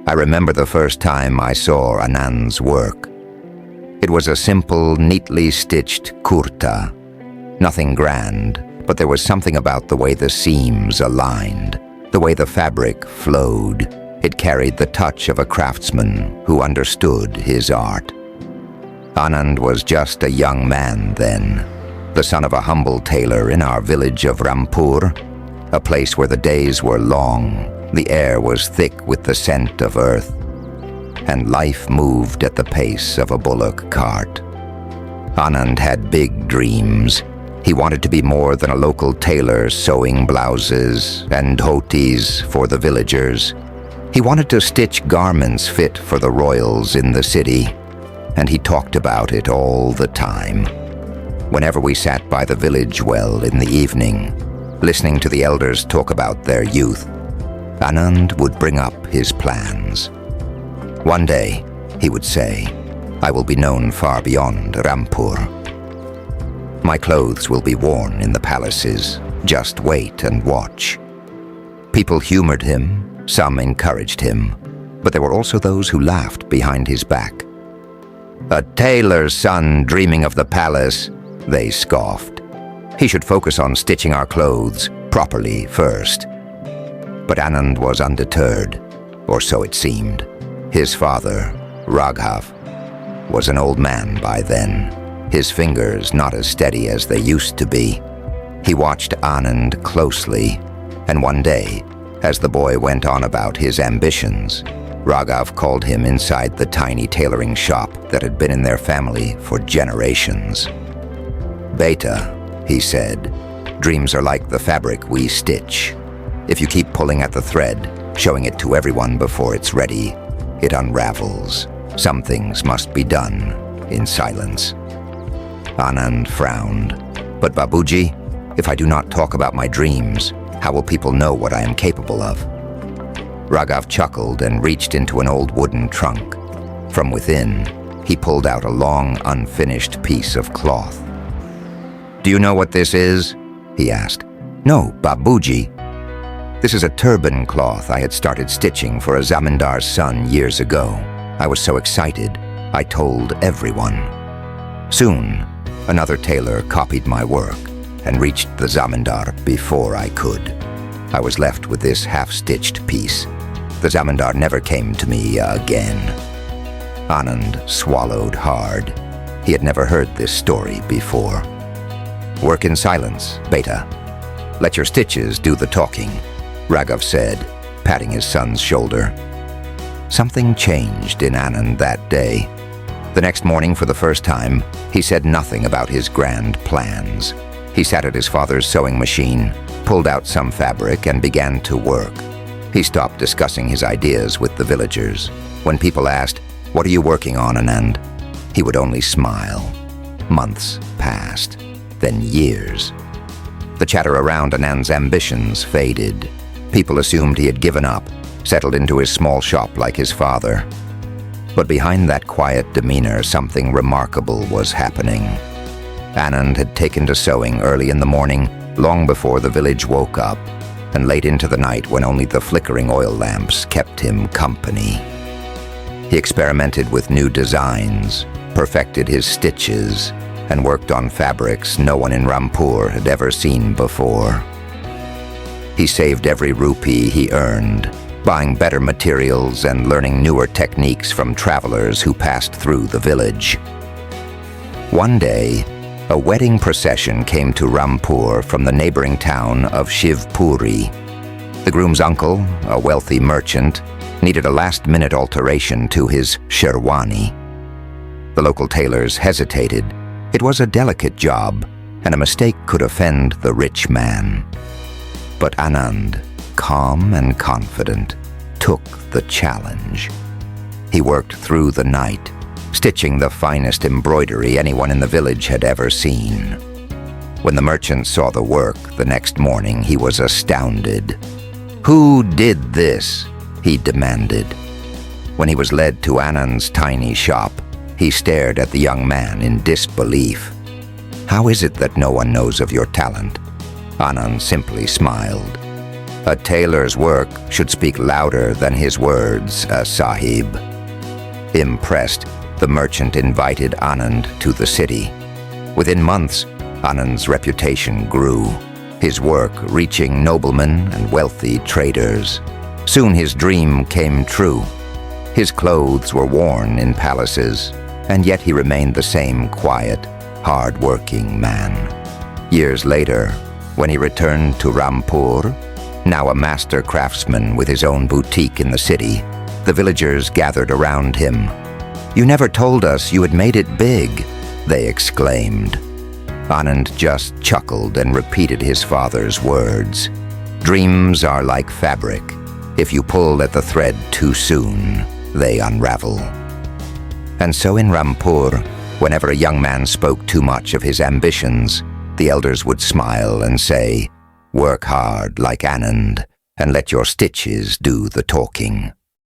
I remember the first time I saw Anand's work. It was a simple, neatly stitched kurta. Nothing grand, but there was something about the way the seams aligned, the way the fabric flowed. It carried the touch of a craftsman who understood his art. Anand was just a young man then, the son of a humble tailor in our village of Rampur, a place where the days were long, the air was thick with the scent of earth, and life moved at the pace of a bullock cart. Anand had big dreams. He wanted to be more than a local tailor sewing blouses and dhotis for the villagers. He wanted to stitch garments fit for the royals in the city, and he talked about it all the time. Whenever we sat by the village well in the evening, listening to the elders talk about their youth, Anand would bring up his plans. One day, he would say, "I will be known far beyond Rampur. My clothes will be worn in the palaces. Just wait and watch." People humored him, some encouraged him, but there were also those who laughed behind his back. "A tailor's son dreaming of the palace," they scoffed. "He should focus on stitching our clothes properly first." But Anand was undeterred, or so it seemed. His father, Raghav, was an old man by then, his fingers not as steady as they used to be. He watched Anand closely, and one day, as the boy went on about his ambitions, Raghav called him inside the tiny tailoring shop that had been in their family for generations. "Beta," he said, "dreams are like the fabric we stitch. If you keep pulling at the thread, showing it to everyone before it's ready, it unravels. Some things must be done in silence." Anand frowned. "But Babuji, if I do not talk about my dreams, how will people know what I am capable of?" Raghav chuckled and reached into an old wooden trunk. From within, he pulled out a long, unfinished piece of cloth. "Do you know what this is?" he asked. "No, Babuji." "This is a turban cloth I had started stitching for a zamindar's son years ago. I was so excited, I told everyone. Soon, another tailor copied my work and reached the zamindar before I could. I was left with this half-stitched piece. The zamindar never came to me again." Anand swallowed hard. He had never heard this story before. "Work in silence, Beta. Let your stitches do the talking," Raghav said, patting his son's shoulder. Something changed in Anand that day. The next morning, for the first time, he said nothing about his grand plans. He sat at his father's sewing machine, pulled out some fabric, and began to work. He stopped discussing his ideas with the villagers. When people asked, "What are you working on, Anand?" he would only smile. Months passed, then years. The chatter around Anand's ambitions faded. People assumed he had given up, settled into his small shop like his father. But behind that quiet demeanor, something remarkable was happening. Anand had taken to sewing early in the morning, long before the village woke up, and late into the night when only the flickering oil lamps kept him company. He experimented with new designs, perfected his stitches, and worked on fabrics no one in Rampur had ever seen before. He saved every rupee he earned, buying better materials and learning newer techniques from travelers who passed through the village. One day, a wedding procession came to Rampur from the neighboring town of Shivpuri. The groom's uncle, a wealthy merchant, needed a last-minute alteration to his sherwani. The local tailors hesitated. It was a delicate job, and a mistake could offend the rich man. But Anand, calm and confident, took the challenge. He worked through the night, stitching the finest embroidery anyone in the village had ever seen. When the merchant saw the work the next morning, he was astounded. "Who did this?" he demanded. When he was led to Anand's tiny shop, he stared at the young man in disbelief. "How is it that no one knows of your talent?" Anand simply smiled. A tailor's work should speak louder than his words, Sahib. Impressed, the merchant invited Anand to the city. Within months, Anand's reputation grew, his work reaching noblemen and wealthy traders. Soon his dream came true. His clothes were worn in palaces, and yet he remained the same quiet, hard-working man. Years later, when he returned to Rampur, now a master craftsman with his own boutique in the city, the villagers gathered around him. "You never told us you had made it big," they exclaimed. Anand just chuckled and repeated his father's words. "Dreams are like fabric. If you pull at the thread too soon, they unravel." And so in Rampur, whenever a young man spoke too much of his ambitions, the elders would smile and say, "Work hard like Anand, and let your stitches do the talking."